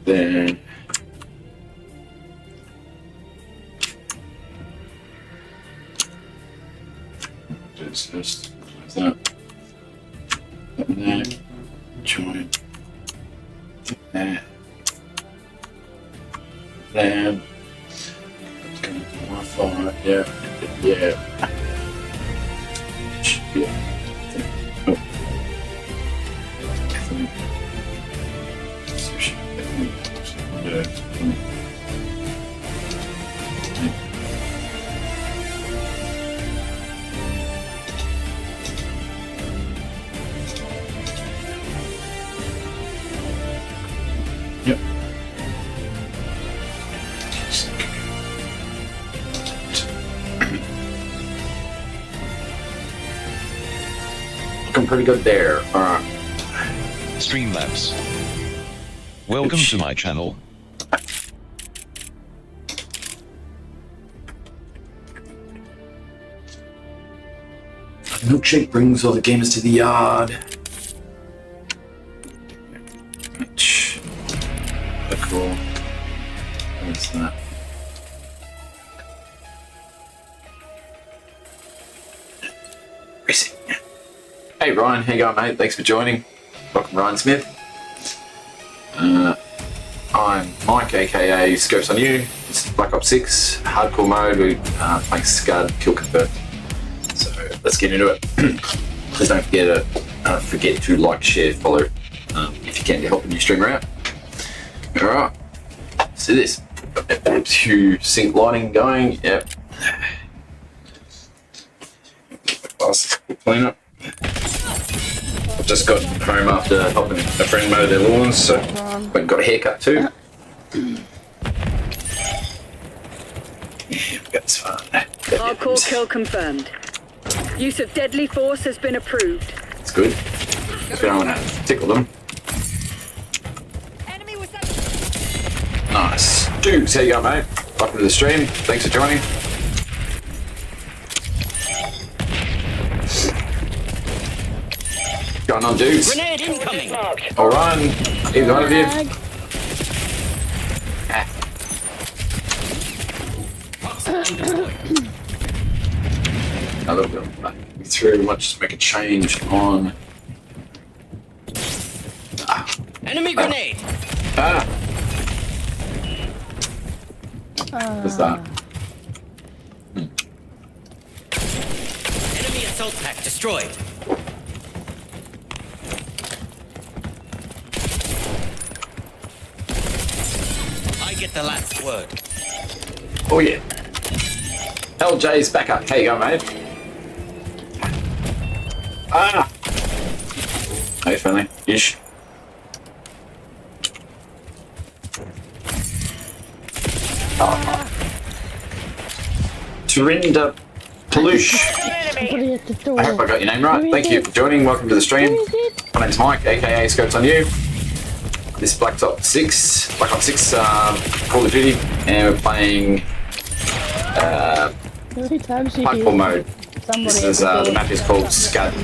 there. Just close that. There. Join. There. There. It's going to be Wi-Fi. Yeah. Yeah. Yeah. Oh. Yep. Looking pretty good there. Alright. Streamlabs. Welcome to my channel. Milkshake brings all the gamers to the yard. Cool. What's that? Hey Ryan, how you going, mate? Thanks for joining. Welcome, Ryan Smith. I'm Mike, aka Scopes on You. It's Black Ops 6 hardcore mode. We playing Scud Kill Confirm. So let's get into it. Please don't forget to like, share, follow if you can to help a new streamer out. Alright, let's do this. To sync lighting going, yep. Clean up. I've just got home after helping a friend mow their lawns, so went and got a haircut too. Yeah, we got this far. Hardcore kill confirmed. Use of deadly force has been approved. It's good. Just don't want to tickle them. Nice. Dukes, how you going, mate? Welcome to the stream. Thanks for joining. Going on, Dukes. Grenade incoming. I'll run. Either one of you. A little bit of through. We might just make a change on. Enemy grenade. What's that? Enemy assault pack destroyed. I get the last word. Oh yeah. LJ's back up. How you going, mate? Hey, friendly. Ish. Turinda Palush. I hope I got your name right. Thank you for joining. Welcome to the stream. My name's Mike, aka Scopes on You. This is Black Ops 6 Call of Duty, and we're playing hardcore mode. This is the map is called Scud.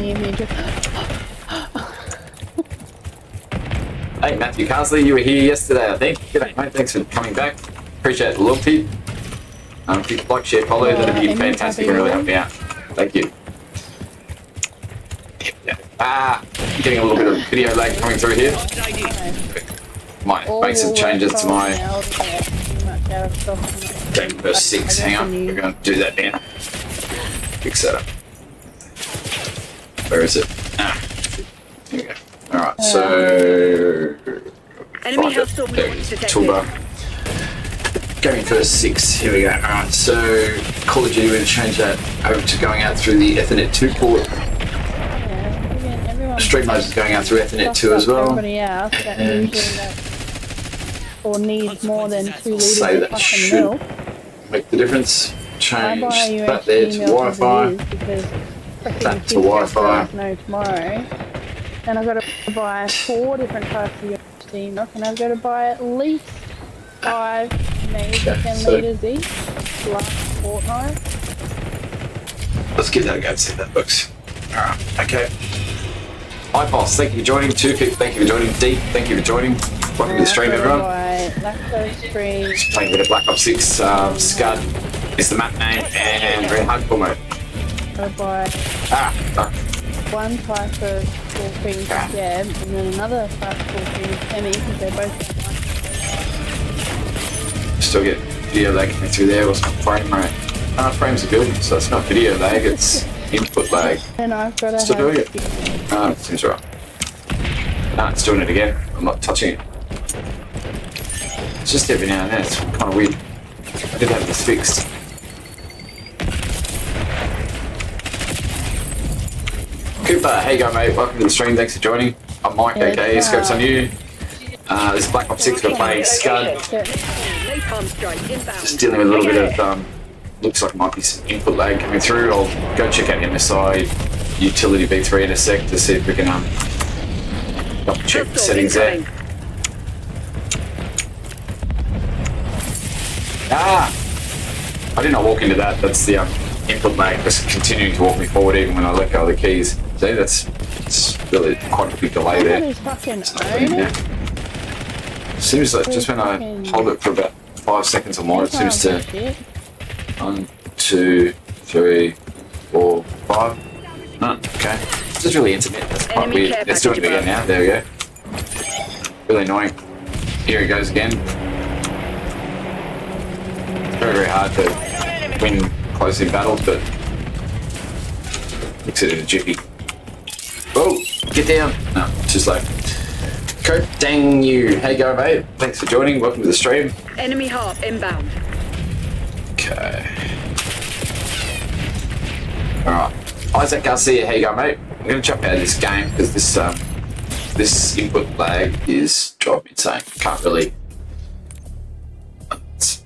Hey Matthew Carsley, you were here yesterday, I think. G'day mate, thanks for coming back. Appreciate the loyalty. If you could like, share, follow, that'd be fantastic and really help me out. Thank you. Getting a little bit of video lag coming through here. Might make some changes to my game verse 6. Hang on, we're going to do that now. Fix that up. Where is it? Here we go. Alright, so... Enemy hostile movement detected. Toolbar. Going verse 6, here we go. Alright, so Call of Duty, we're going to change that over to going out through the Ethernet 2 port. Stream mode is going out through Ethernet 2 as well. Everybody else that usually or needs more than 2 litres Say of that fucking should milk. make the difference. Change I buy you that there to Wi-Fi. That to Wi-Fi. No, tomorrow. Then I've got to buy 4 different types of UHD milk, and I've got to buy at least 5, maybe 10 litres each last fortnight. Let's give that a go and see if that works. Alright, okay. Hi boss, thank you for joining. 250, thank you for joining. Deep, thank you for joining. Welcome to the stream, everyone. buy lactose free. Just playing a bit of Black Ops 6. Scud is the map name, and very hardcore mode. I buy one type of Wolfing Jeb and then another type of Wolfing Emmy because they're both Still get video lag coming through there. What's my frame rate? Frames are good, so it's not video lag, it's input lag. and I've got to Still have doing it? It seems right. No, it's doing it again. I'm not touching it. It's just every now and then. It's kind of weird. I did have this fixed. Cooper, hey go mate, welcome to the stream, thanks for joining. I'm Mike, aka Scopes on You. This is Black Ops 6, we're playing Scud. Napalm strike inbound. Just dealing with a little bit of, looks like it might be some input lag coming through. I'll go check out MSI Utility V3 in a sec to see if we can double check the settings there. I did not walk into that. That's the input lag just continuing to walk me forward even when I let go of the keys. See, it's really quite a big delay there. It's not putting there. Seems like just when I hold it for about 5 seconds or more, it seems to 1, 2, 3, 4, 5. No, okay. This is really intermittent. That's quite weird. It's doing it again now. There we go. Really annoying. Here he goes again. It's very, very hard to win close in battles, but looks at it in a jiffy. Whoa, get down. No, too slow. Cope, dang you. Hey go mate. Thanks for joining. Welcome to the stream. Enemy harp inbound. Okay. Alright. Isaac Garcia, how you going mate? I'm going to jump out of this game because this input lag is driving me insane. Can't really... It's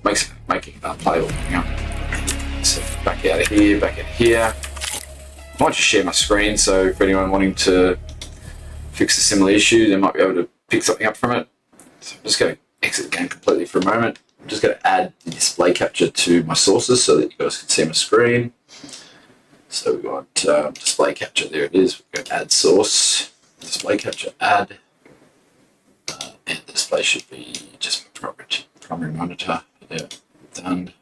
making it unplayable. Hang on. So back out of here, back out of here. I might just share my screen so for anyone wanting to fix a similar issue, they might be able to pick something up from it. So I'm just going to exit the game completely for a moment. I'm just going to add the display capture to my sources so that you guys can see my screen. So we've got display capture, there it is. We're going to add source, display capture, add, and the display should be just my primary monitor. Yeah, done.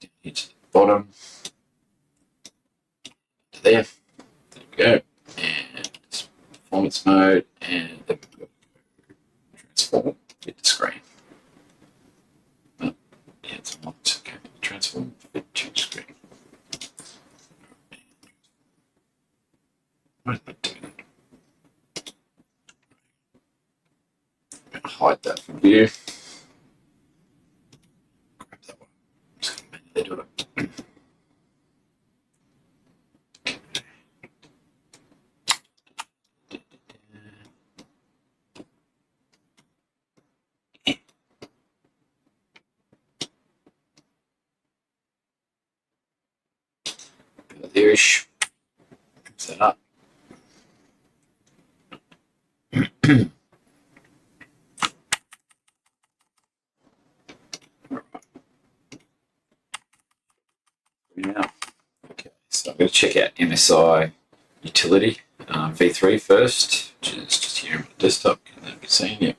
Down here to the bottom. To there. There we go. And performance mode, and then we go transform, hit the screen. Oh, yeah, it's unlocked. Okay, transform, fit to screen. What is that doing? I'm going to hide that from view. Grab that one. I'm just going to manually do it. There-ish. Fix that up. Now, okay, so I'm going to check out MSI Utility V3 first, which is just here on my desktop. Can that be seen? Yeah.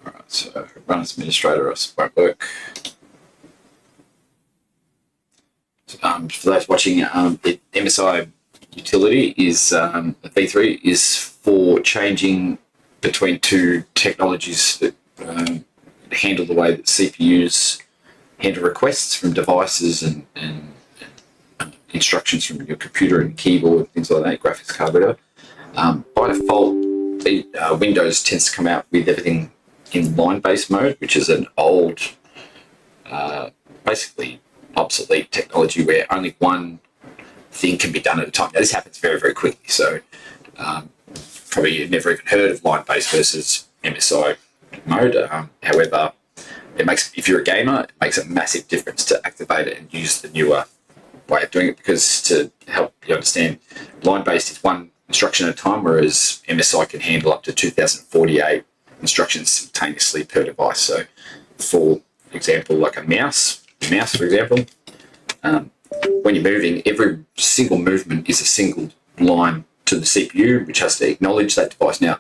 Alright, so run as administrator, it won't work. For those watching, the MSI Utility is V3 is for changing between two technologies that handle the way that CPUs handle requests from devices and instructions from your computer and keyboard, things like that, graphics card, whatever. By default, Windows tends to come out with everything in line-based mode, which is an old, basically obsolete technology where only one thing can be done at a time. Now, this happens very, very quickly, so probably you've never even heard of line-based versus MSI mode. However, it makes, if you're a gamer, it makes a massive difference to activate it and use the newer way of doing it, because to help you understand, line-based is one instruction at a time, whereas MSI can handle up to 2048 instructions simultaneously per device. So for example, like a mouse, for example, when you're moving, every single movement is a single line to the CPU, which has to acknowledge that device. Now,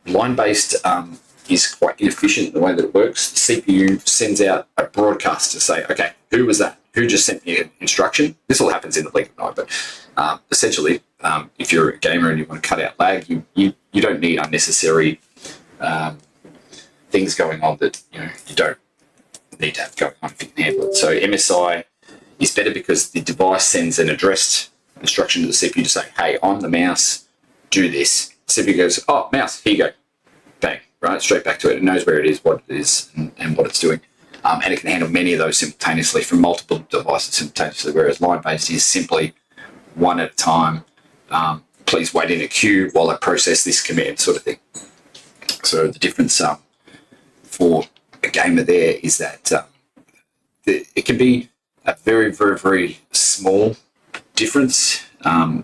line-based is quite inefficient in the way that it works. The CPU sends out a broadcast to say, okay, who was that? Who just sent me an instruction? This all happens in the blink of an eye, but essentially, if you're a gamer and you want to cut out lag, you don't need unnecessary things going on that you don't need to have going on if you can handle it. So MSI is better because the device sends an addressed instruction to the CPU to say, hey, on the mouse, do this. The CPU goes, oh, mouse, here you go. Bang, right? Straight back to it. It knows where it is, what it is, and what it's doing. And it can handle many of those simultaneously from multiple devices simultaneously, whereas line-based is simply one at a time. Please wait in a queue while I process this command, sort of thing. So the difference for a gamer there is that it can be a very, very, very small difference,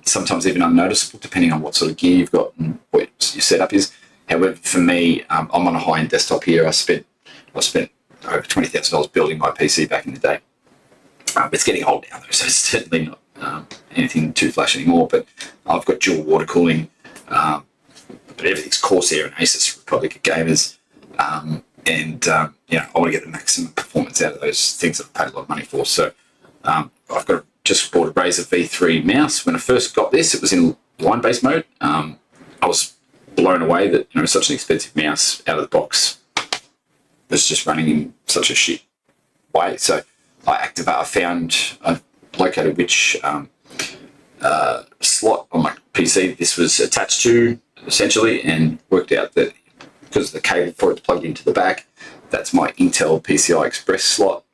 sometimes even unnoticeable, depending on what sort of gear you've got and what your setup is. However, for me, I'm on a high-end desktop here. I spent over $20,000 building my PC back in the day. It's getting old now, though, so it's certainly not anything too flash anymore. But I've got dual water cooling, but everything's Corsair and Asus Republic gamers, and I want to get the maximum performance out of those things that I've paid a lot of money for. So I've just bought a Razer V3 mouse. When I first got this, it was in line-based mode. I was blown away that such an expensive mouse out of the box was just running in such a shit way. So I located which slot on my PC this was attached to, essentially, and worked out that because the cable for it plugged into the back, that's my Intel PCI Express slot,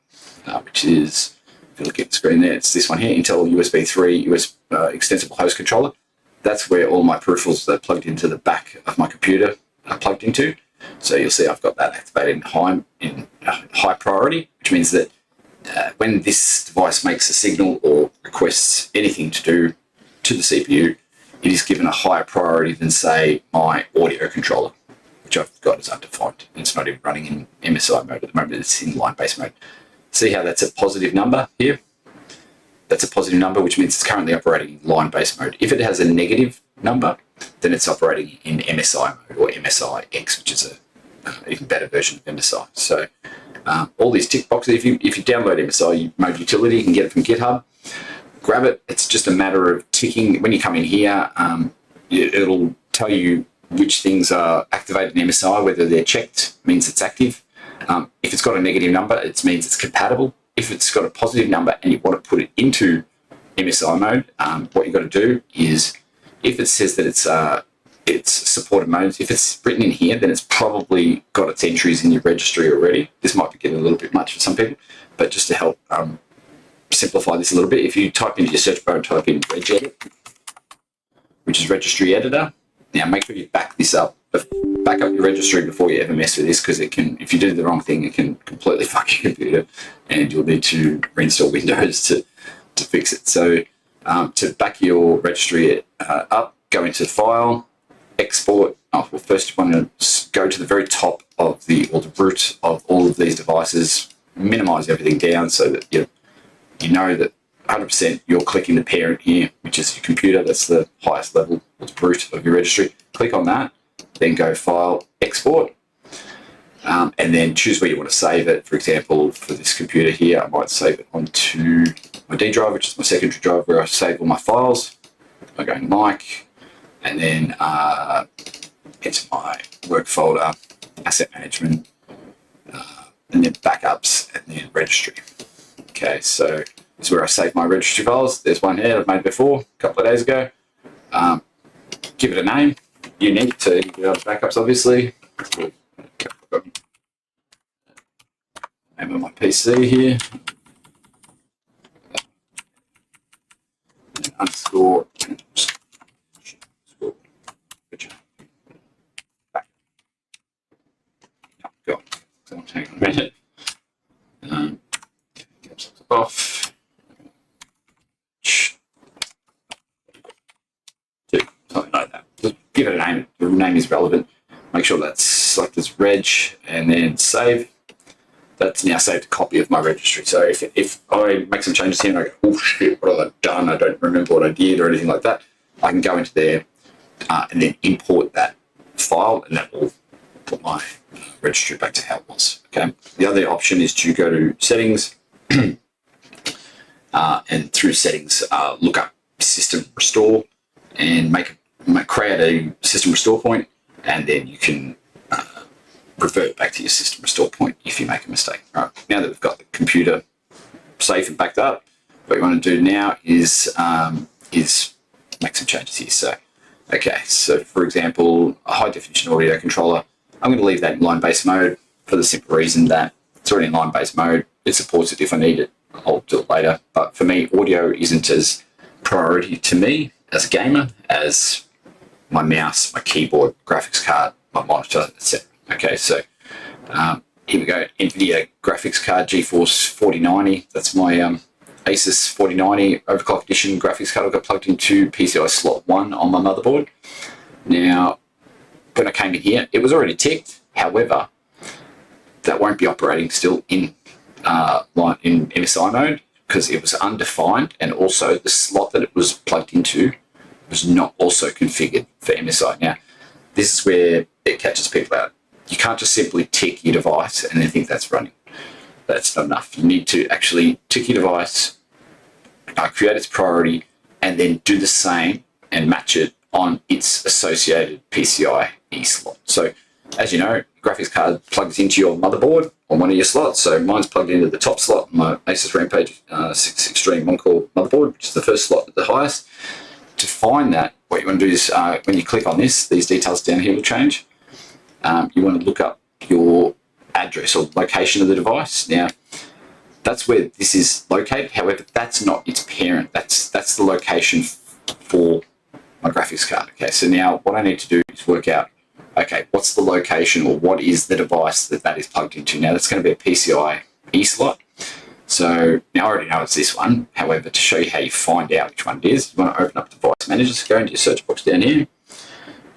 which is, if you look at the screen there, it's this one here, Intel USB 3 extensible host controller. That's where all my peripherals that are plugged into the back of my computer are plugged into. So you'll see I've got that activated in high priority, which means that when this device makes a signal or requests anything to do to the CPU, it is given a higher priority than, say, my audio controller, which I've got as undefined. It's not even running in MSI mode at the moment, it's in line-based mode. See how that's a positive number here? That's a positive number, which means it's currently operating in line-based mode. If it has a negative number, then it's operating in MSI mode, or MSI-X, which is an even better version of MSI. So all these tick boxes, if you download MSI mode utility, you can get it from GitHub. Grab it. It's just a matter of ticking. When you come in here, it'll tell you which things are activated in MSI, whether they're checked, means it's active. If it's got a negative number, it means it's compatible. If it's got a positive number and you want to put it into MSI mode, what you've got to do is, if it says that it's supported modes, if it's written in here, then it's probably got its entries in your registry already. This might be getting a little bit much for some people, but just to help simplify this a little bit, if you type into your search bar and type in regedit, which is registry editor, now make sure you back this up. Back up your registry before you ever mess with this, because it can, if you do the wrong thing, it can completely fuck your computer, and you'll need to reinstall Windows to fix it. So to back your registry up, go into File, Export. First you want to go to the very top of the root of all of these devices, minimize everything down so that you know that 100% you're clicking the parent here, which is your computer. That's the highest level, the root of your registry. Click on that. Then go File, Export, and then choose where you want to save it. For example, for this computer here, I might save it onto my D drive, which is my secondary drive, where I save all my files. I go Mic, and then into my work folder, asset management, and then backups, and then registry. Okay, so this is where I save my registry files. There's one here I've made before, a couple of days ago. Give it a name. Unique to the other backups, obviously. Name of my PC here. Underscore. Go. Hang on a minute. Off. Something like that. Just give it a name. The name is relevant. Make sure that's selected as reg, and then save. That's now saved a copy of my registry. So if I make some changes here and I go, oh shit, what have I done? I don't remember what I did or anything like that. I can go into there and then import that file, and that will put my registry back to how it was. Okay. The other option is to go to settings, and through settings, look up system restore and create a system restore point, and then you can revert back to your system restore point if you make a mistake. All right. Now that we've got the computer safe and backed up, what you want to do now is make some changes here. So, okay, so for example, a high definition audio controller, I'm going to leave that in line-based mode for the simple reason that it's already in line-based mode. It supports it if I need it. I'll do it later. But for me, audio isn't as priority to me as a gamer as my mouse, my keyboard, graphics card, my monitor, etc. Okay, so here we go. NVIDIA graphics card, GeForce 4090. That's my Asus 4090 overclock edition graphics card. I've got plugged into PCI slot 1 on my motherboard. Now, when I came in here, it was already ticked. However, that won't be operating still in MSI mode because it was undefined, and also the slot that it was plugged into was not also configured for MSI. Now, this is where it catches people out. You can't just simply tick your device and then think that's running. That's not enough. You need to actually tick your device, create its priority, and then do the same and match it on its associated PCIe slot. So, as you know, graphics card plugs into your motherboard on one of your slots. So mine's plugged into the top slot on my Asus Rampage 6 Extreme One-Core motherboard, which is the first slot at the highest. To find that, what you want to do is when you click on this, these details down here will change. You want to look up your address or location of the device. Now, that's where this is located. However, that's not its parent. That's the location for my graphics card. Okay, so now what I need to do is work out, okay, what's the location or what is the device that is plugged into? Now, that's going to be a PCIe slot. So now I already know it's this one. However, to show you how you find out which one it is, you want to open up Device Manager. So go into your search box down here,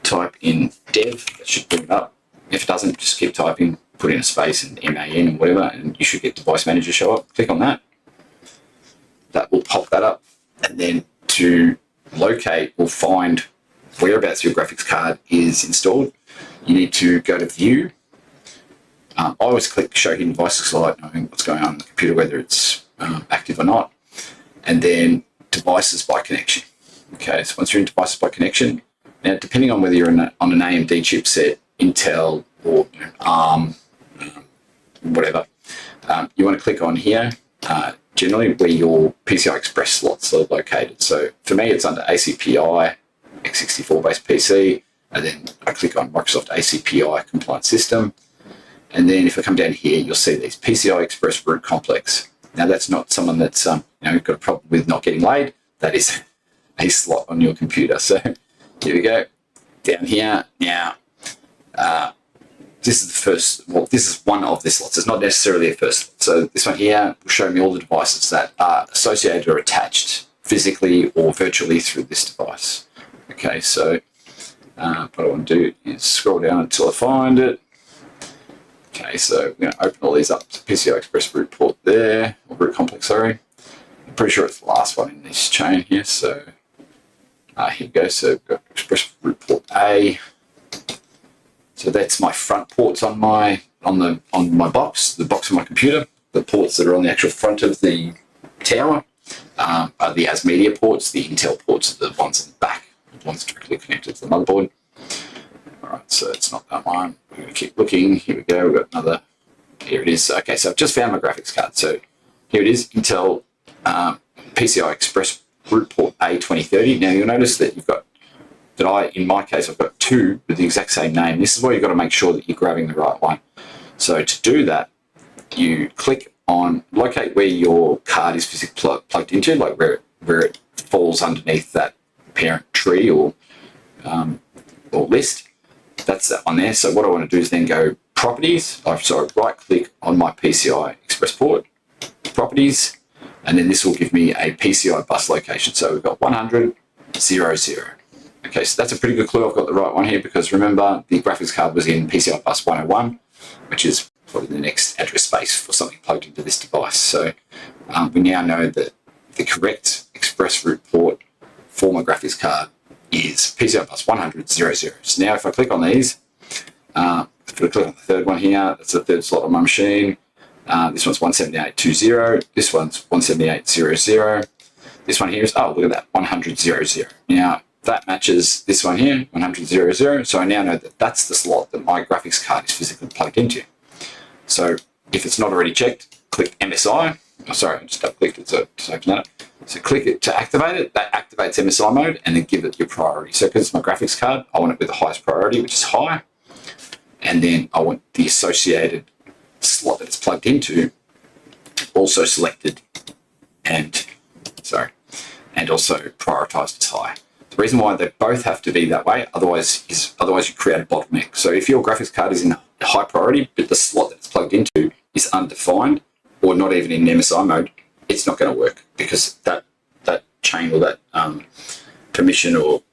type in dev, that should bring it up. If it doesn't, just keep typing, put in a space and MAN and whatever, and you should get Device Manager show up. Click on that. That will pop that up. And then to locate or find whereabouts your graphics card is installed, you need to go to View. I always click Show Hidden Devices because I like knowing what's going on the computer, whether it's active or not. And then Devices by Connection. Okay, so once you're in Devices by Connection, now depending on whether you're on an AMD chipset, Intel, or ARM, whatever, you want to click on here, generally where your PCI Express slots are located. So for me, it's under ACPI, x64 based PC, and then I click on Microsoft ACPI compliant system. And then if I come down here, you'll see these PCI Express root complex. Now that's not someone that's got a problem with not getting laid. That is a slot on your computer. So here we go, down here. Now, this is the first, well, this is one of the slots. It's not necessarily a first slot. So this one here will show me all the devices that are associated or attached physically or virtually through this device. Okay, so what I want to do is scroll down until I find it. Okay, so we're going to open all these up to PCI Express root port there, or root complex, sorry. I'm pretty sure it's the last one in this chain here, so here we go. So we've got Express root port A. So that's my front ports on my box, the box of my computer. The ports that are on the actual front of the tower are the ASMedia ports. The Intel ports are the ones in the back, the ones directly connected to the motherboard. All right, so it's not that one. We're going to keep looking. Here we go. We've got another. Here it is. Okay, so I've just found my graphics card. So here it is, Intel PCI Express root port A2030. Now you'll notice that you've got in my case, I've got two with the exact same name. This is where you've got to make sure that you're grabbing the right one. So to do that, you click on locate where your card is physically plugged into, like where it falls underneath that parent tree or list. That's that one there. So what I want to do is then go Properties. Right click on my PCI Express port, Properties, and then this will give me a PCI bus location. So we've got 100, 00. Okay, so that's a pretty good clue. I've got the right one here because remember the graphics card was in PCI bus 101, which is probably the next address space for something plugged into this device. So we now know that the correct Express root port for my graphics card is PCI bus 100, 00. So now if I click on these, If I click on the third one here, that's the third slot on my machine. This one's 178.20. This one's 178.00. This one here is, oh, look at that, 100.00. Now, that matches this one here, 100.00. So I now know that that's the slot that my graphics card is physically plugged into. So if it's not already checked, click MSI. Oh, sorry, I just double-clicked it, so just open that up. So click it to activate it. That activates MSI mode, and then give it your priority. So because it's my graphics card, I want it with the highest priority, which is high. And then I want the associated slot that it's plugged into also selected and also prioritized as high. The reason why they both have to be that way, otherwise you create a bottleneck. So if your graphics card is in high priority, but the slot that it's plugged into is undefined or not even in MSI mode, it's not going to work, because that chain or that permission or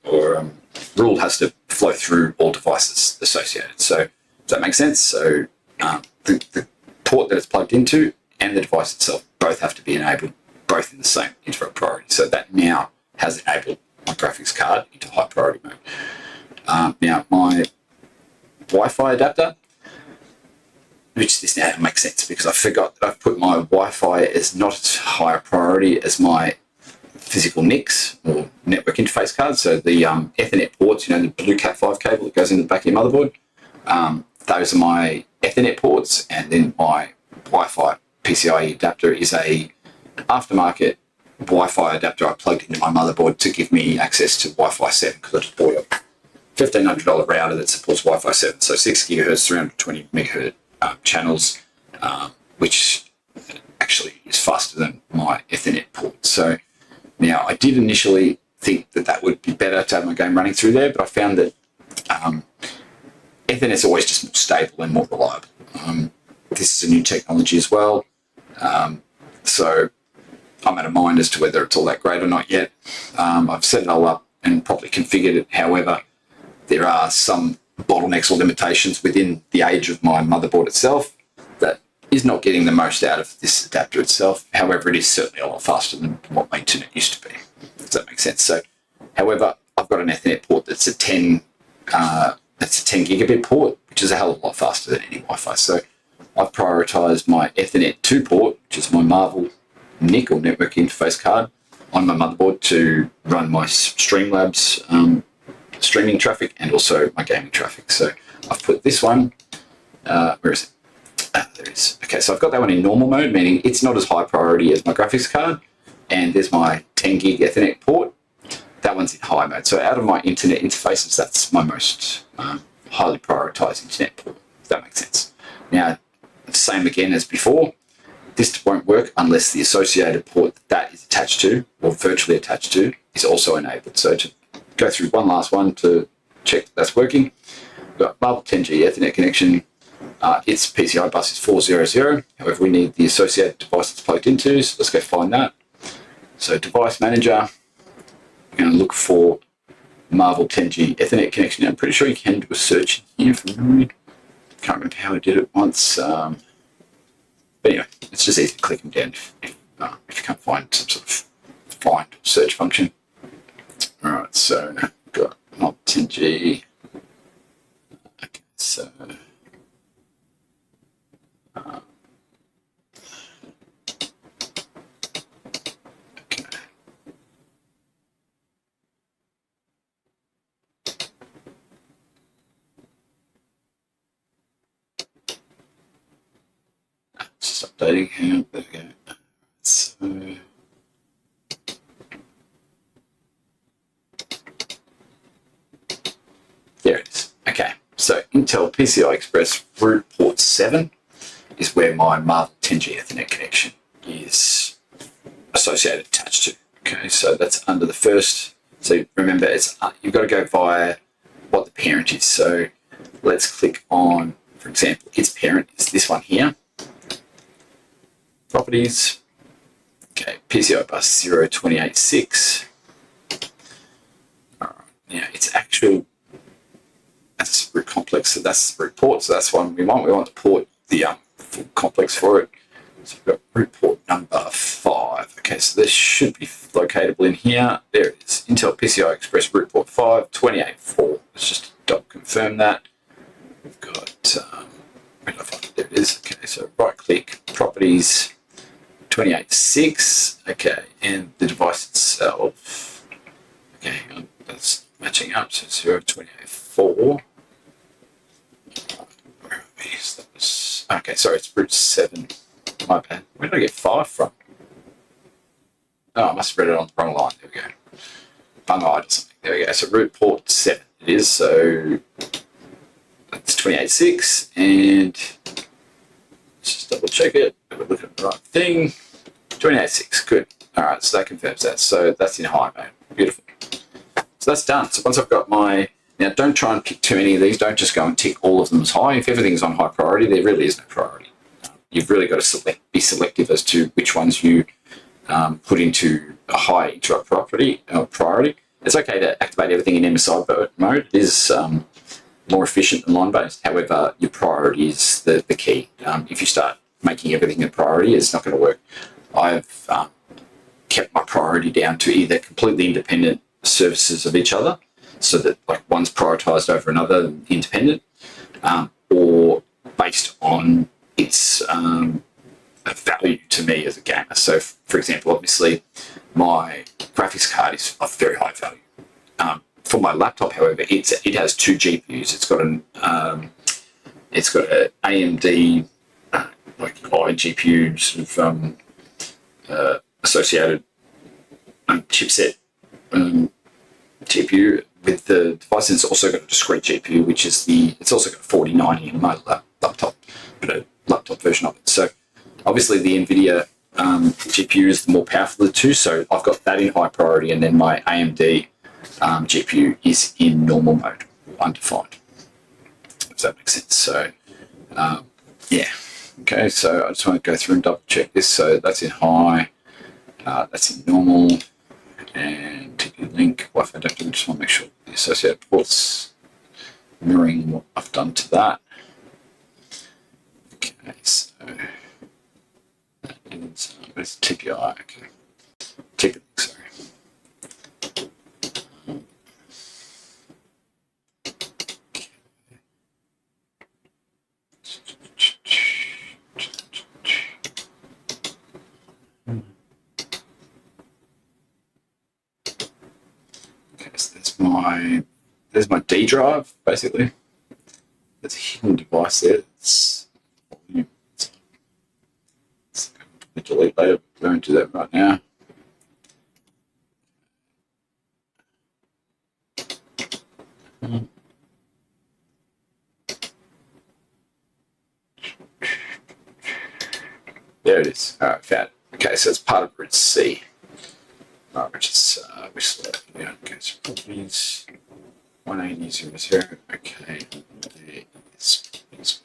rule has to flow through all devices associated. So does that make sense? So the port that it's plugged into and the device itself both have to be enabled, both in the same interrupt priority. So that now has enabled my graphics card into high priority mode. Now my Wi-Fi adapter, which this now makes sense because I forgot that I've put my Wi-Fi as not as high a priority as my physical NICs or network interface cards. So the Ethernet ports, the blue Cat5 cable that goes in the back of your motherboard, those are my Ethernet ports, and then my Wi-Fi PCIe adapter is a aftermarket Wi-Fi adapter I plugged into my motherboard to give me access to Wi-Fi 7, because I just bought a $1,500 router that supports Wi-Fi 7, so 6 gigahertz, 320 megahertz channels, which actually is faster than my Ethernet port. So now I did initially think that would be better to have my game running through there, but I found that Ethernet's always just more stable and more reliable. This is a new technology as well, so I'm at a mind as to whether it's all that great or not yet. I've set it all up and properly configured it. However, there are some bottlenecks or limitations within the age of my motherboard itself that is not getting the most out of this adapter itself. However, it is certainly a lot faster than what my internet used to be. Does that make sense? So, however, I've got an Ethernet port that's a 10 gigabit port, which is a hell of a lot faster than any Wi-Fi. So I've prioritized my Ethernet 2 port, which is my Marvel NIC or network interface card, on my motherboard to run my Streamlabs streaming traffic and also my gaming traffic. So I've put this one, where is it? There it is. Okay, so I've got that one in normal mode, meaning it's not as high priority as my graphics card. And there's my 10 gig Ethernet port. That one's in high mode. So out of my internet interfaces, that's my most highly prioritized internet port, if that makes sense. Now, same again as before, this won't work unless the associated port that is attached to, or virtually attached to, is also enabled. So to go through one last one to check that's working, we've got Marvel 10G Ethernet connection. Its PCI bus is 400. However, we need the associated device it's plugged into, so let's go find that. So device manager, we're going to look for Marvel 10G Ethernet connection. I'm pretty sure you can do a search in here from memory. Can't remember how I did it once. But anyway, it's just easy to click them down if you can't find some sort of find or search function. All right, so we've got Marvel 10G. Okay, so just updating here. There we go. So there it is. Okay, so Intel PCI Express root port 7 is where my Marvel 10G Ethernet connection is associated, attached to. Okay, so that's under the first. So remember, it's you've got to go via what the parent is. So let's click on, for example, its parent is this one here. Properties. Okay, PCI bus 0286. All right, now it's actual. That's root complex, so that's the root port. So that's one we want. We want to port the full complex for it. So we've got root port number 5. Okay, so this should be locatable in here. There it is. Intel PCI Express root port 5, 284. Let's just double confirm that. We've got so right click, properties, 28.6, okay, and the device itself, okay, hang on, that's matching up, so 0, 28.4. Okay, sorry, it's root 7. My bad. Where did I get 5 from? Oh, I must have read it on the wrong line. There we go. Bung-eyed or something. There we go. So root port 7 it is. So that's 28.6. And let's just double check it. We're looking at the right thing. 28.6. Good. All right, so that confirms that. So that's in high mode. Beautiful. So that's done. So once I've got my... Now, don't try and pick too many of these. Don't just go and tick all of them as high. If everything's on high priority, there really is no priority. You've really got to be selective as to which ones you put into a high interrupt priority. It's okay to activate everything in MSI mode. It is more efficient than line-based. However, your priority is the key. If you start making everything a priority, it's not going to work. I've kept my priority down to either completely independent services of each other, so that like one's prioritized over another, independent, or based on its value to me as a gamer. So, for example, obviously, my graphics card is of very high value. For my laptop, however, it has 2 GPUs. It's got an AMD like iGPU sort of associated chipset GPU with the device. And it's also got a discrete GPU, which is it's also got a 4090 in my laptop, but a laptop version of it. So obviously the NVIDIA GPU is the more powerful of the two, so I've got that in high priority, and then my AMD GPU is in normal mode, undefined, if that makes sense. So yeah, okay, so I just want to go through and double check this. So that's in high, that's in normal, and TP link, Wi-Fi adapter. Just want to make sure the associated ports mirroring what I've done to that. Okay, so that is where's TPI? Okay, TP link, sorry. There's my D drive, basically. There's a hidden device there. It's delete later. We won't do that right now. There it is. All right, found it. Okay, so it's part of root C. Right, which is okay, so properties 180.00. Okay, it's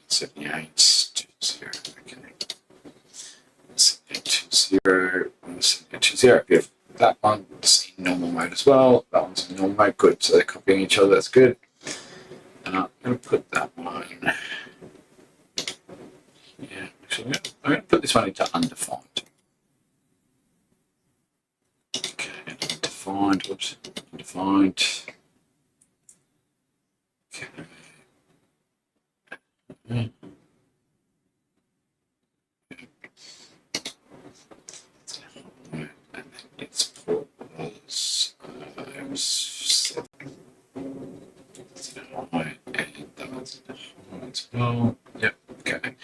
78.20. Okay, 78.20. 78.20. Beautiful. That one's in normal mode as well. That one's in normal mode. Good. So they're copying each other. That's good. And I'm going to put that one. Yeah, actually, I'm going to put this one into undefined. Whoops, defined. Okay. And then its port was 7. It's high, and that one's high as well. Yep, okay.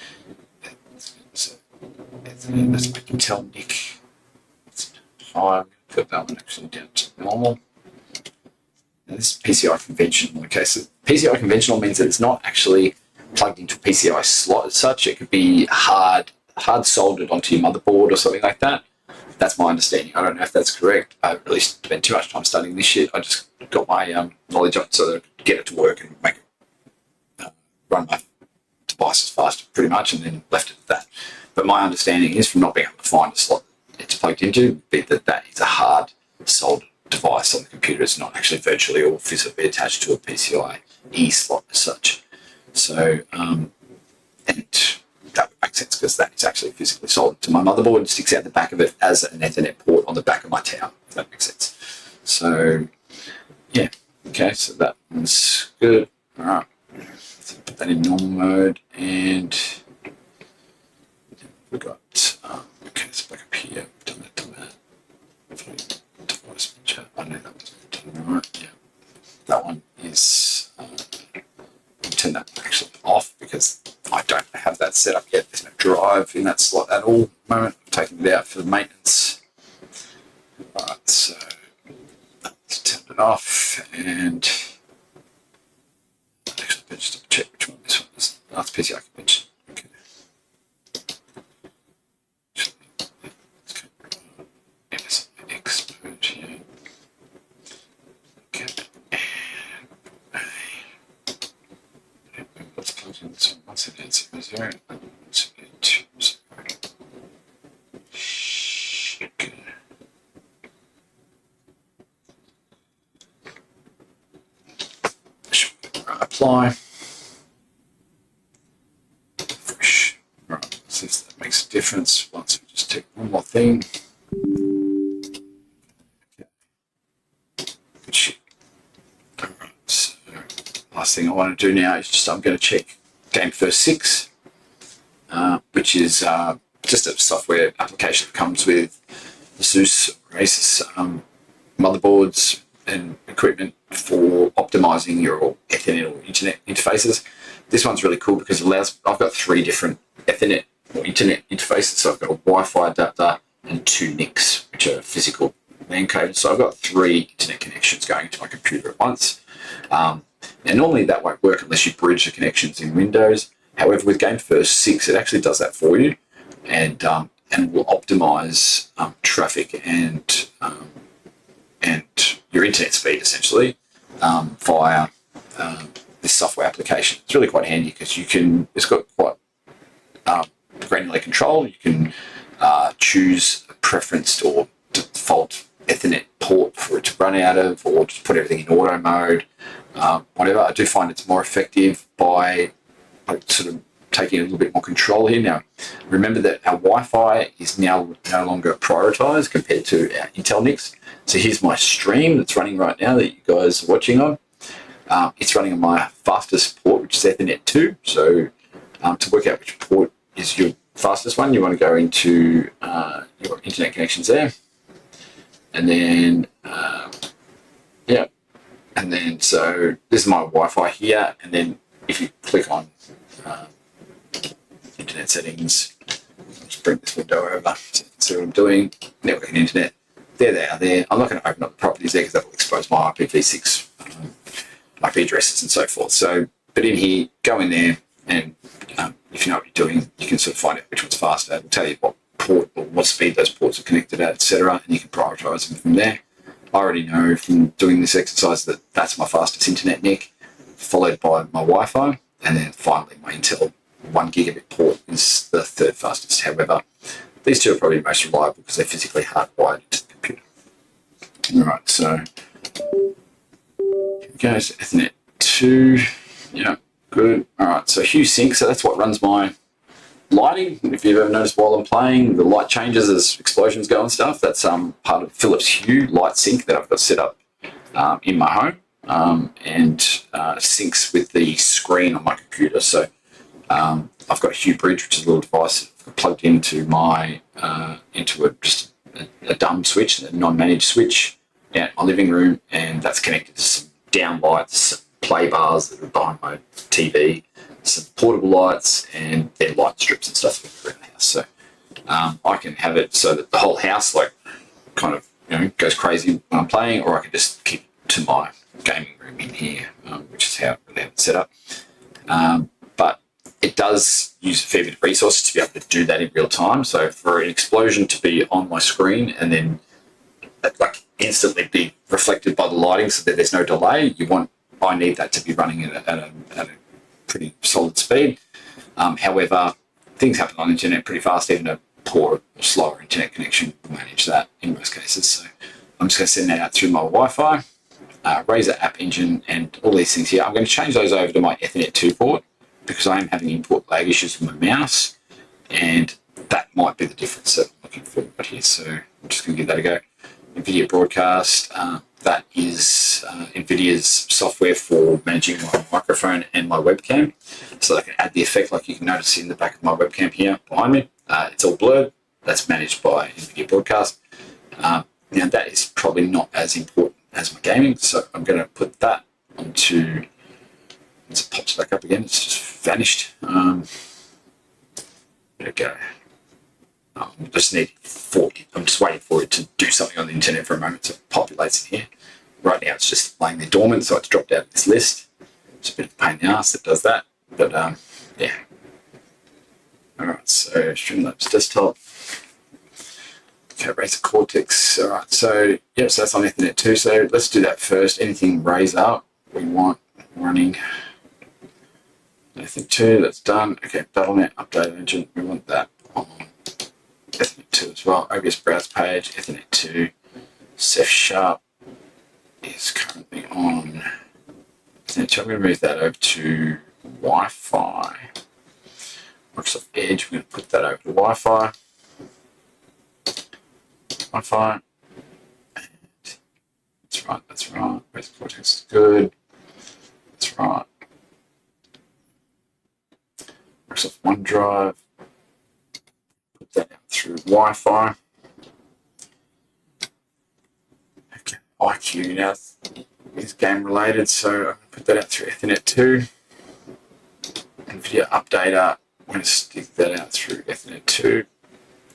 So let's make you tell Nick it's high. Put that one actually down to normal. Now this is PCI conventional. Okay, so PCI conventional means that it's not actually plugged into a PCI slot as such. It could be hard soldered onto your motherboard or something like that. That's my understanding. I don't know if that's correct. I haven't really spent too much time studying this shit. I just got my knowledge on it so that I could get it to work and make it run my devices faster, pretty much, and then left it at that. But my understanding is, from not being able to find a slot it's plugged into, that is a hard soldered device on the computer. It's not actually virtually or physically attached to a PCIe slot as such. So, and that would make sense because that is actually physically soldered to my motherboard and sticks out the back of it as an Ethernet port on the back of my tower, if that makes sense. So, yeah, okay, so that one's good. All right, so put that in normal mode, and we've got, okay, it's back up here. Done that. Device manager. I know that was done right. Yeah. That one is, turn that actually off because I don't have that set up yet. There's no drive in that slot at all at the moment. I've taken it out for the maintenance. Alright, so let's turn it off and actually just check which one this one is. Oh, it's PCI convention. Okay. Let's go export here. Okay. Let's plug in this one. Once again, 0, 1, 2, 0. Okay. Apply. Fresh. Right, see if that makes a difference. Once we just take one more thing. Okay. Good shit. Alright, so last thing I want to do now is just I'm going to check GameFirst 6, which is just a software application that comes with the ASUS or Asus motherboards and equipment for optimizing your Ethernet or Internet interfaces. This one's really cool because it allows, I've got 3 different Ethernet or Internet interfaces. So I've got a Wi-Fi adapter and 2 NICs, which are physical LAN codes. So I've got 3 Internet connections going to my computer at once. And normally that won't work unless you bridge the connections in Windows. However, with GameFirst 6, it actually does that for you and will optimize traffic and your internet speed essentially via this software application. It's really quite handy because it's got quite granular control. You can choose a preferenced or default Ethernet port for it to run out of, or just put everything in auto mode, whatever. I do find it's more effective by sort of taking a little bit more control here. Now, remember that our Wi-Fi is now no longer prioritized compared to our Intel NICs. So here's my stream that's running right now that you guys are watching on. It's running on my fastest port, which is Ethernet 2. So to work out which port is your fastest one, you want to go into your internet connections there. And then, yeah. And then, so this is my Wi-Fi here. And then if you click on internet settings, I'll just bring this window over so you can see what I'm doing. Network and internet. There they are there. I'm not going to open up the properties there because that will expose my IPv6 IP addresses and so forth. So, but in here, go in there and if you know what you're doing, you can sort of find out which one's faster. It'll tell you what port or what speed those ports are connected at, etc. And you can prioritize them from there. I already know from doing this exercise that that's my fastest internet NIC, followed by my Wi-Fi, and then finally my Intel 1 gigabit port is the 3rd fastest. However, these 2 are probably most reliable because they're physically hardwired into the computer. All right, so here we go, so Ethernet 2, yeah, good. All right, so Hue Sync, so that's what runs my lighting. If you've ever noticed while I'm playing, the light changes as explosions go and stuff. That's part of Philips Hue Light Sync that I've got set up in my home and syncs with the screen on my computer. So I've got a Hue Bridge, which is a little device plugged into my into a dumb switch, a non-managed switch out in my living room, and that's connected to some down lights, some play bars that are behind my TV, some portable lights, and then light strips and stuff around the house. So I can have it so that the whole house kind of goes crazy when I'm playing, or I can just keep it to my gaming room in here, which is how I really have it set up. But it does use a fair bit of resources to be able to do that in real time. So for an explosion to be on my screen and then instantly be reflected by the lighting so that there's no delay, I need that to be running at a pretty solid speed. However, things happen on the internet pretty fast. Even a poor or slower internet connection will manage that in most cases. So I'm just going to send that out through my Wi-Fi, Razer App Engine, and all these things here. I'm going to change those over to my Ethernet 2 port because I am having input lag issues with my mouse, and that might be the difference that I'm looking for right here. So I'm just going to give that a go. NVIDIA Broadcast, that is NVIDIA's software for managing my microphone and my webcam. So I can add the effect like you can notice in the back of my webcam here behind me. It's all blurred. That's managed by NVIDIA Broadcast. Now that is probably not as important as my gaming, so I'm going to put that onto. It pops back up again. It's just vanished. There we go. I just need 40. I'm just waiting for it to do something on the internet for a moment, so it populates in here. Right now, it's just laying there dormant, so it's dropped out of this list. It's a bit of a pain in the ass that does that, but yeah. All right, so Streamlabs desktop. Okay, Razer Cortex. All right, so yeah, so that's on Ethernet 2. So let's do that first. Anything Razer we want running. Ethernet 2, that's done. Okay, Battle.net update engine. We want that on Ethernet 2 as well. OBS browse page, Ethernet 2. Ceph Sharp is currently on Ethernet 2. I'm going to move that over to Wi-Fi. Microsoft Edge, we're going to put that over to Wi-Fi. Wi-Fi. And that's right. Razer Cortex is good. That's right. Microsoft OneDrive. Put that out through Wi-Fi. Okay, IQ now is game related, so I'm going to put that out through Ethernet 2. NVIDIA Updater, I'm going to stick that out through Ethernet 2.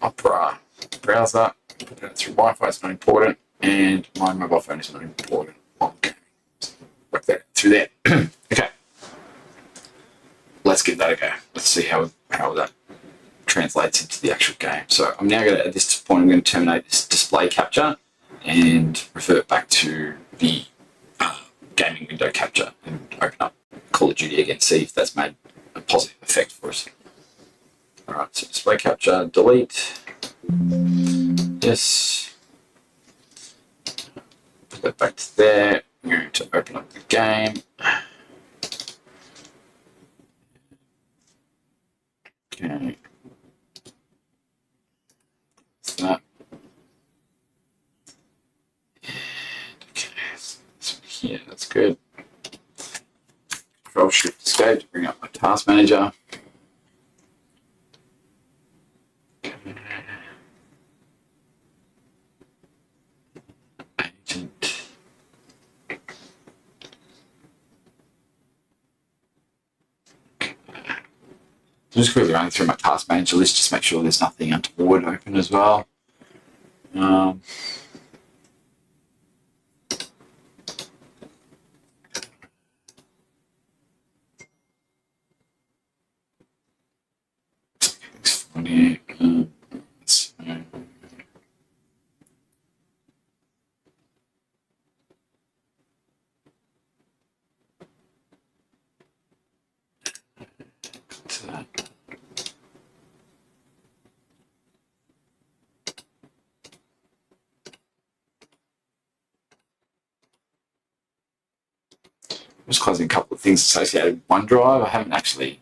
Opera browser, put that out through Wi-Fi, it's not important. And my mobile phone is not important. Okay, work that out through there. Okay, let's give that a go. Let's see how that translates into the actual game. So I'm now going to, at this point, I'm going to terminate this display capture and revert back to the gaming window capture and open up Call of Duty again, see if that's made a positive effect for us. All right, so display capture, delete. Yes. Put that back to there. I'm going to open up the game. Okay. That's that. Okay, so here, that's good. Control Shift Escape to bring up my task manager. Agent. I'm just quickly running through my task manager list, just make sure there's nothing untoward open as well. It's funny. I'm just closing a couple of things associated with OneDrive. I haven't actually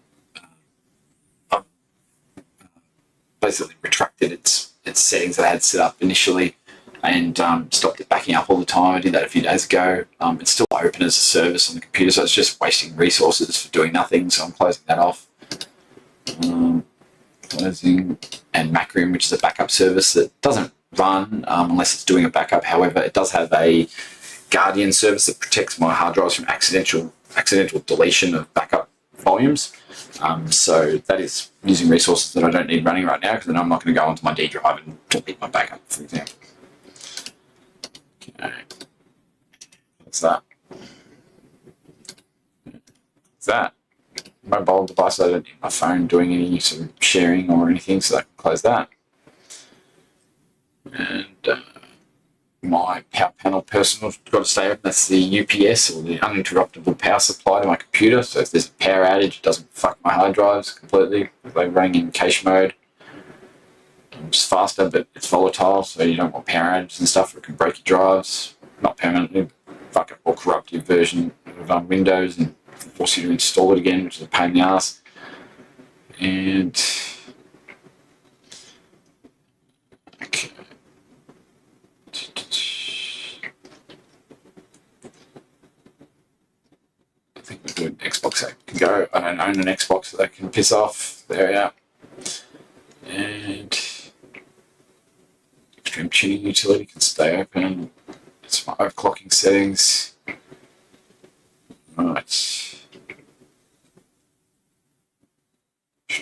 basically retracted its settings that I had set up initially and stopped it backing up all the time. I did that a few days ago. It's still open as a service on the computer, so it's just wasting resources for doing nothing, so I'm closing that off. Closing, and Macrium, which is a backup service that doesn't run unless it's doing a backup. However, it does have a Guardian service that protects my hard drives from accidental deletion of backup volumes. So that is using resources that I don't need running right now, because then I'm not going to go onto my D drive and delete my backup, for example. Okay, what's that? What's that? Mobile device. I don't need my phone doing any sort of sharing or anything, so I can close that. And my power panel personal got to stay open. That's the UPS, or the uninterruptible power supply to my computer. So if there's a power outage, it doesn't fuck my hard drives completely. They're running in cache mode. It's faster, but it's volatile, so you don't want power outages and stuff. It can break your drives, not permanently, fuck up or corrupt your version of Windows and force you to install it again, which is a pain in the ass. And okay. I think we're good. Xbox can go. I don't own an Xbox, so they can piss off. There we are. And extreme tuning utility can stay open. It's my overclocking settings. Right. I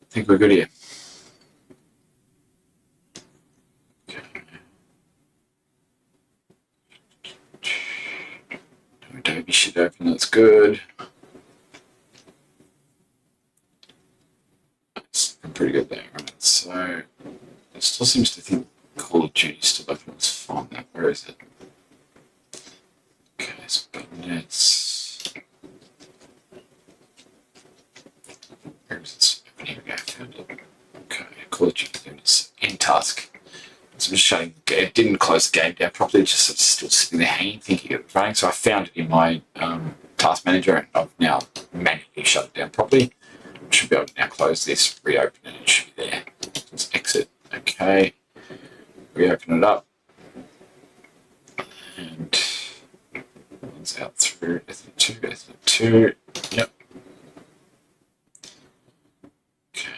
think we're good here. Adobe should open, that's good. It's pretty good there, right? So it still seems to think Call of Duty still open. Let's find that. Where is it? Okay, so botnets. Where is it? Here we go, found it. Okay, Call of Duty is in task. So I'm just shutting the game. It didn't close the game down properly, it's just sort of still sitting there hanging, thinking it was running. So I found it in my task manager and I've now manually shut it down properly. I should be able to now close this, reopen it, and it should be there. Let's exit. Okay. Reopen it up. And one's out through Ethernet 2, Ethernet 2. Yep. Okay.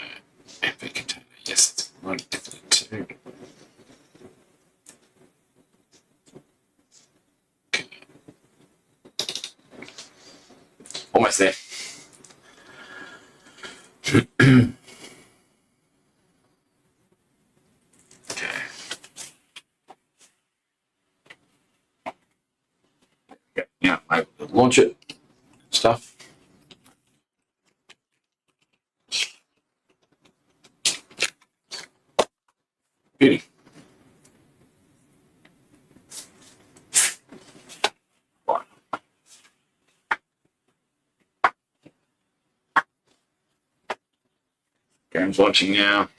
MV container. Yes, that's one. Ethernet 2. Okay. Almost there. Yeah, I'm able to launch it. Stuff. Beauty. Right. Game's launching now.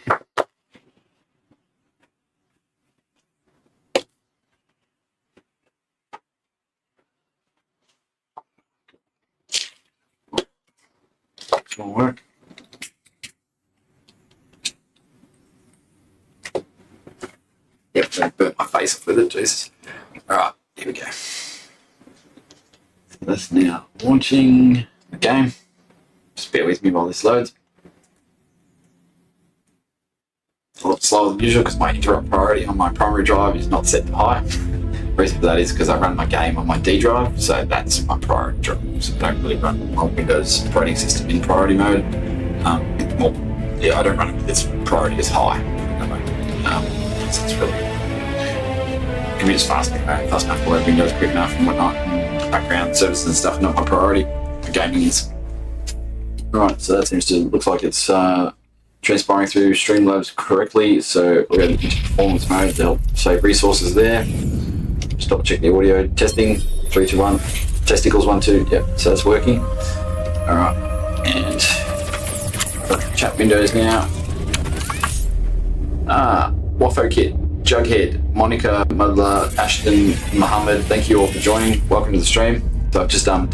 It won't work. Yep, I burnt my face off with it, Jesus. Alright, here we go. So that's now launching the game. Just bear with me while this loads. A lot slower than usual because my interrupt priority on my primary drive is not set to high. The reason for that is because I run my game on my D drive, so that's my priority drive. So I don't really run my Windows operating system in priority mode. I don't run it with its priority as high. So it's really computer's fast enough to load Windows quick enough and whatnot, and background services and stuff, not my priority. The gaming is. Right, so that seems to looks like it's transpiring through Streamlabs correctly. So we're going into performance mode to help save resources there. Just double check the audio testing. 3, 2, 1. Testicles 1, 2. Yep, so that's working. All right, and chat windows now. Waffo Kit, Jughead, Monica, Mudla, Ashton, Mohammed, thank you all for joining. Welcome to the stream. So I've just done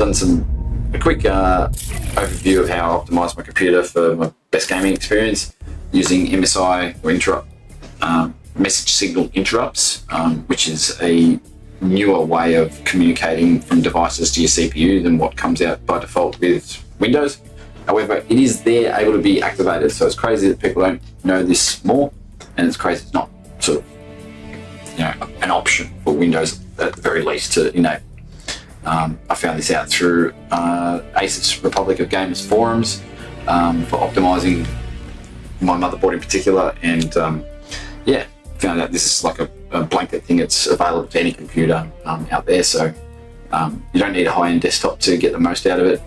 a quick overview of how I optimize my computer for my best gaming experience using MSI or interrupt, message signal interrupts, which is a newer way of communicating from devices to your CPU than what comes out by default with Windows. However, it is there able to be activated, so it's crazy that people don't know this more, and it's crazy it's not sort of an option for Windows at the very least to enable. I found this out through Asus Republic of Gamers forums for optimizing my motherboard in particular, and found out this is like a blanket thing. It's available to any computer out there, so you don't need a high-end desktop to get the most out of it.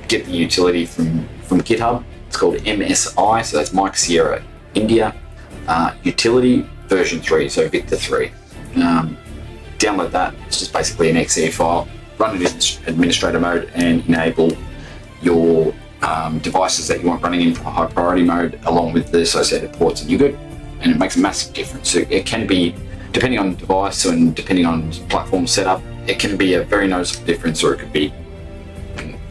Get the utility from GitHub. It's called MSI, so that's Mike Sierra India utility version 3, so Victor 3. Download that. It's just basically an .exe file. Run it in administrator mode and enable your devices that you want running in high priority mode along with the associated ports, and you're good. And it makes a massive difference. It can be, depending on the device and depending on platform setup, it can be a very noticeable difference, or it could be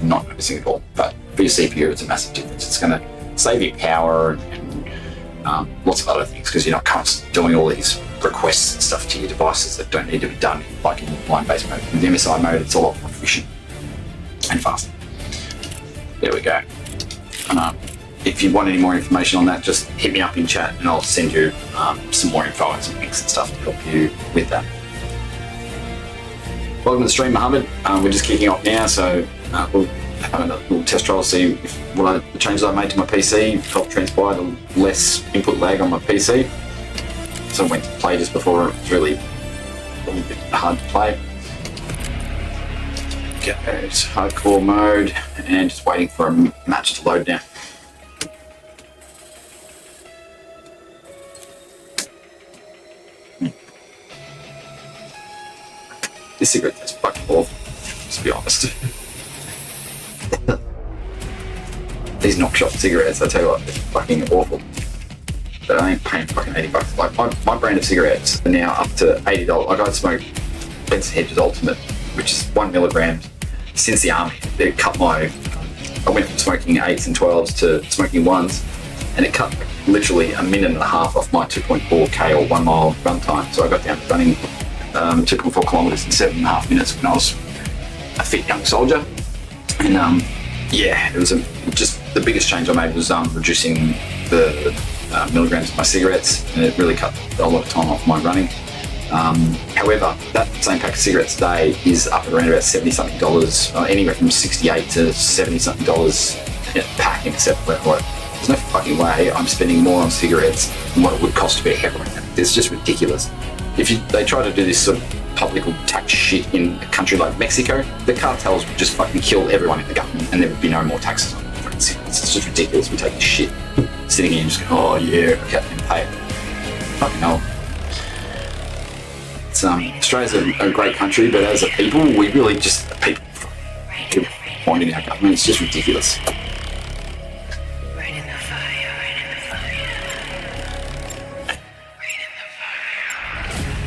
not noticing at all. But for your CPU, it's a massive difference. It's going to save you power and lots of other things, because you're not constantly doing all these requests and stuff to your devices that don't need to be done like in line-based mode. With MSI mode, it's a lot more efficient and faster. There we go. If you want any more information on that, just hit me up in chat and I'll send you some more info and some links and stuff to help you with that. Welcome to the stream, Mohammed. We're just kicking off now, so we'll have a little test trial, see if the changes I made to my PC help transpire the less input lag on my PC. So I went to play just before, it was really a little bit hard to play. Okay, it's hardcore mode and just waiting for a match to load now. This cigarette tastes fucking awful, to be honest. These knock shop cigarettes, I tell you what, they're fucking awful. But I ain't paying fucking $80. Like my brand of cigarettes are now up to $80. Like I smoke Benson Hedges Ultimate, which is 1 milligram. Since the army, they cut I went from smoking 8s and 12s to smoking 1s, and it cut literally a minute and a half off my 2.4k or 1 mile run time. So I got down to running 2.4 kilometers in 7.5 minutes when I was a fit young soldier. And yeah, it was just the biggest change I made was reducing the milligrams of my cigarettes, and it really cut a lot of time off my running. However, that same pack of cigarettes today is up at around about $70-something, anywhere from $68 to $70-something a pack in separate. Like, there's no fucking way I'm spending more on cigarettes than what it would cost to be a heroin. It's just ridiculous. They try to do this sort of public tax shit in a country like Mexico, the cartels would just fucking kill everyone in the government and there would be no more taxes on fucking cigarettes. It's just ridiculous. We take this shit, sitting here and just go, oh yeah, okay, and pay it. Fucking hell. Australia's a great country, but as a people, we really just people pointing our government. It's just ridiculous.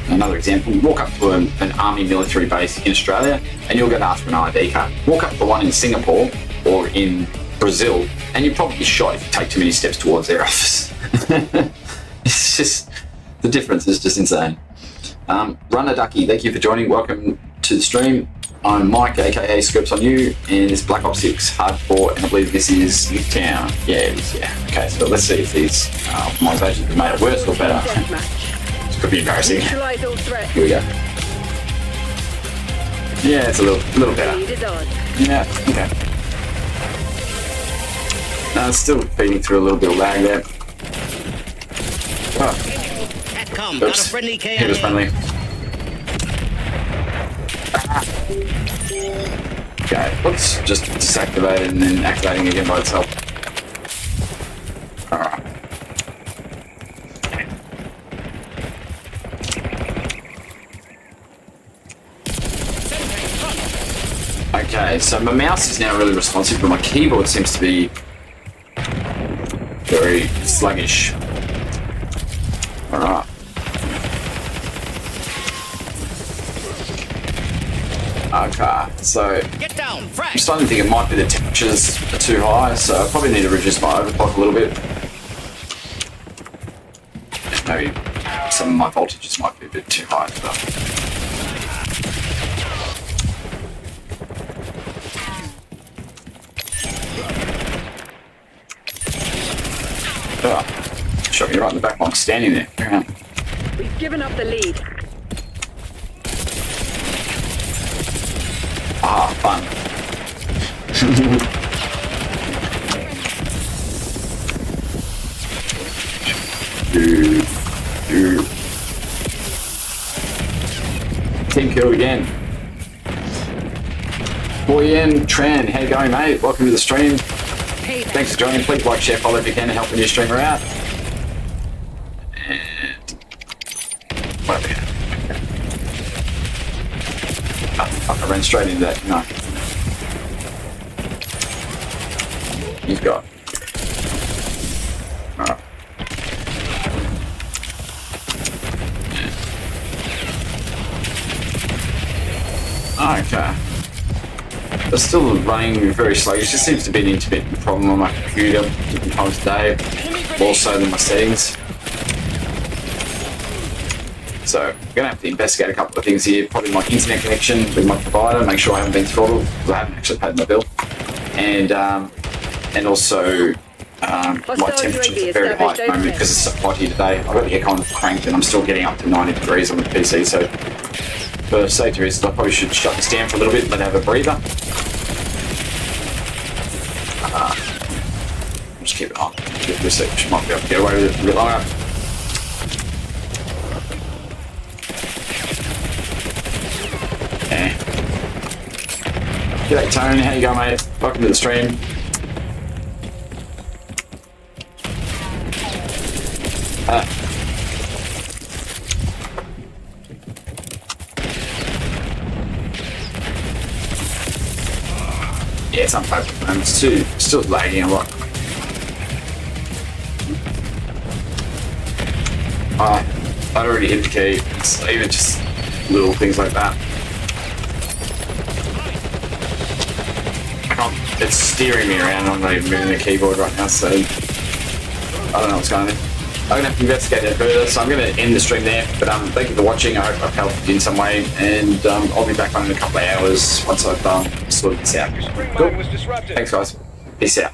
Another example, you walk up to an army military base in Australia and you'll get asked for an ID card. Walk up to one in Singapore or in Brazil and you'll probably be shot if you take too many steps towards their office. It's just, the difference is just insane. Runner Ducky, thank you for joining. Welcome to the stream. I'm Mike, aka Scopes on You, and it's Black Ops 6 Hardcore, and I believe this is Nuketown. Yeah, it is, yeah. Okay, so let's see if these optimizations have made it worse or better. This could be embarrassing. Neutralize all threats. Here we go. Yeah, it's a little better. Yeah, okay. No, it's still feeding through a little bit of lag there. Oh. Come, got a Oops, friendly KIA. he was friendly. Okay, let's just disactivate it and then activating again by itself. Alright. Okay, so my mouse is now really responsive, but my keyboard seems to be very sluggish. Alright. Okay, so Get down, I'm frag. starting to think it might be the temperatures are too high, so I probably need to reduce my overclock a little bit. Maybe some of my voltages might be a bit too high as well. Oh, shot me right in the back while I'm standing there. Around. We've given up the lead. Ah, fun. Team kill again. Boyen Tran, how you going, mate? Welcome to the stream. Thanks for joining. Please like, share, follow if you can to help a new streamer out. And whatever. Oh, fuck, I ran straight into that. No. You've got. Alright. Okay. It's still running very slow. It just seems to be an intermittent problem on my computer different times of day, more so than my settings. So I'm going to have to investigate a couple of things here. Probably my internet connection with my provider, make sure I haven't been throttled, because I haven't actually paid my bill. And and also my temperatures are very high at the moment because it's so hot here today. I've got the aircon cranked and I'm still getting up to 90 degrees on the PC, so for safety reasons I probably should shut this down for a little bit and let it have a breather. Just keep it on. Give it a sec, she might be able to get away with it a bit longer. Yeah. G'day Tony, how you going mate? Welcome to the stream. Yeah, it's unplayable and it's still lagging a lot. I'd already hit the key. It's even just little things like that. It's steering me around. I'm not even moving the keyboard right now, so I don't know what's going on. I'm gonna have to investigate that further, so I'm gonna end the stream there. But thank you for watching. I hope I've helped in some way, and I'll be back on in a couple of hours once I've sorted this out. Cool. Thanks, guys. Peace out.